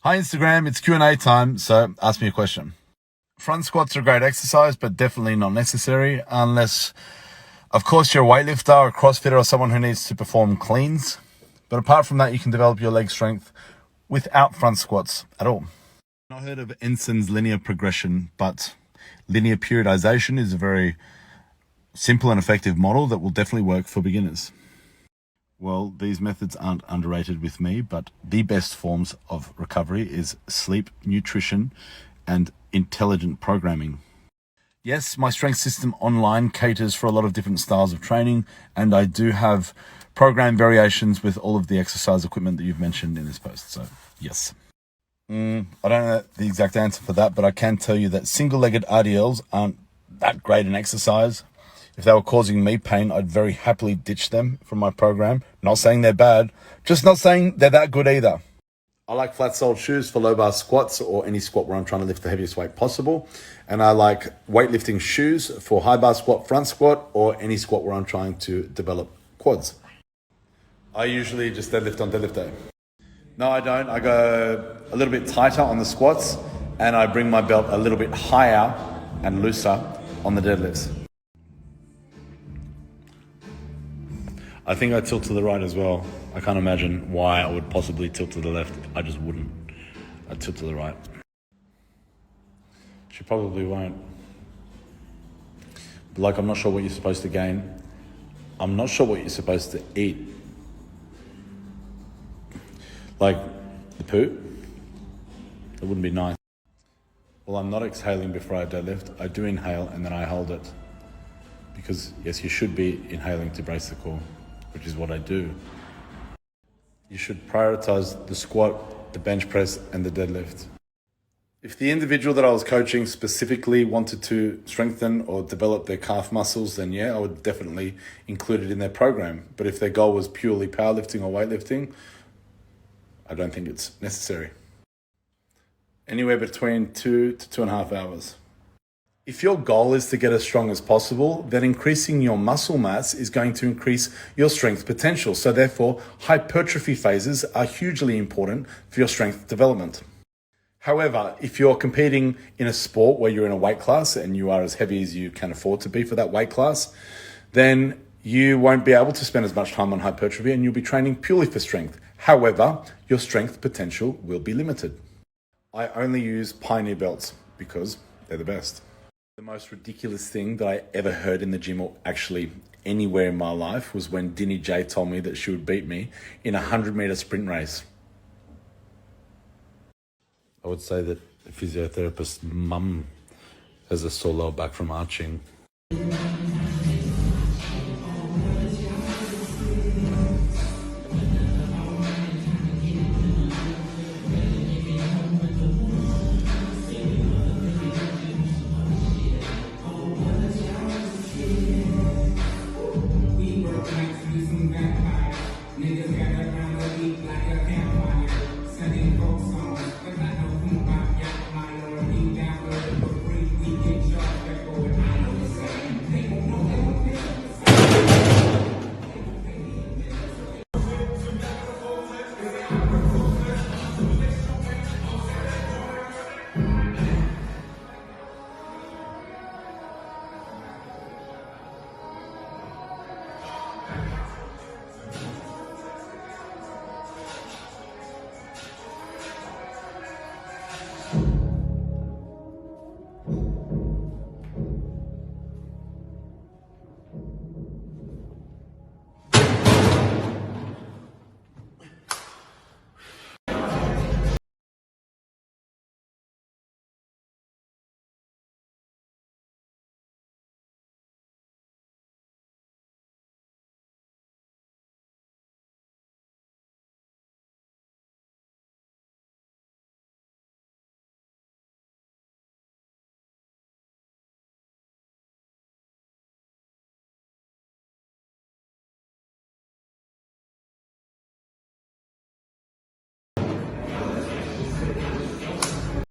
Hi Instagram, it's Q&A time, so ask me a question. Front squats are a great exercise, but definitely not necessary unless, of course, you're a weightlifter or a CrossFitter or someone who needs to perform cleans. But apart from that, you can develop your leg strength without front squats at all. I've not heard of Enson's linear progression, but linear periodization is a very simple and effective model that will definitely work for beginners. Well, these methods aren't underrated with me, but the best forms of recovery is sleep, nutrition, and intelligent programming. Yes, my strength system online caters for a lot of different styles of training, and I do have program variations with all of the exercise equipment that you've mentioned in this post, so yes. I don't know the exact answer for that, but I can tell you that single-legged RDLs aren't that great an exercise. If they were causing me pain, I'd very happily ditch them from my program. Not saying they're bad, just not saying they're that good either. I like flat-soled shoes for low-bar squats or any squat where I'm trying to lift the heaviest weight possible. And I like weightlifting shoes for high-bar squat, front squat, or any squat where I'm trying to develop quads. I usually just deadlift on deadlift day. No, I don't. I go a little bit tighter on the squats, and I bring my belt a little bit higher and looser on the deadlifts. I think I tilt to the right as well. I can't imagine why I would possibly tilt to the left. I just wouldn't. I'd tilt to the right. She probably won't. But like, I'm not sure what you're supposed to gain. I'm not sure what you're supposed to eat. Like the poo? That wouldn't be nice. Well, I'm not exhaling before I deadlift. I do inhale and then I hold it. Because yes, you should be inhaling to brace the core, which is what I do. You should prioritize the squat, the bench press, and the deadlift. If the individual that I was coaching specifically wanted to strengthen or develop their calf muscles, then yeah, I would definitely include it in their program. But if their goal was purely powerlifting or weightlifting, I don't think it's necessary. Anywhere between 2 to 2.5 hours. If your goal is to get as strong as possible, then increasing your muscle mass is going to increase your strength potential. So therefore, hypertrophy phases are hugely important for your strength development. However, if you're competing in a sport where you're in a weight class and you are as heavy as you can afford to be for that weight class, then you won't be able to spend as much time on hypertrophy and you'll be training purely for strength. However, your strength potential will be limited. I only use Pioneer belts because they're the best. The most ridiculous thing that I ever heard in the gym, or actually anywhere in my life, was when Dinny J told me that she would beat me in a 100-meter sprint race. I would say that the physiotherapist's mum has a sore lower back from arching.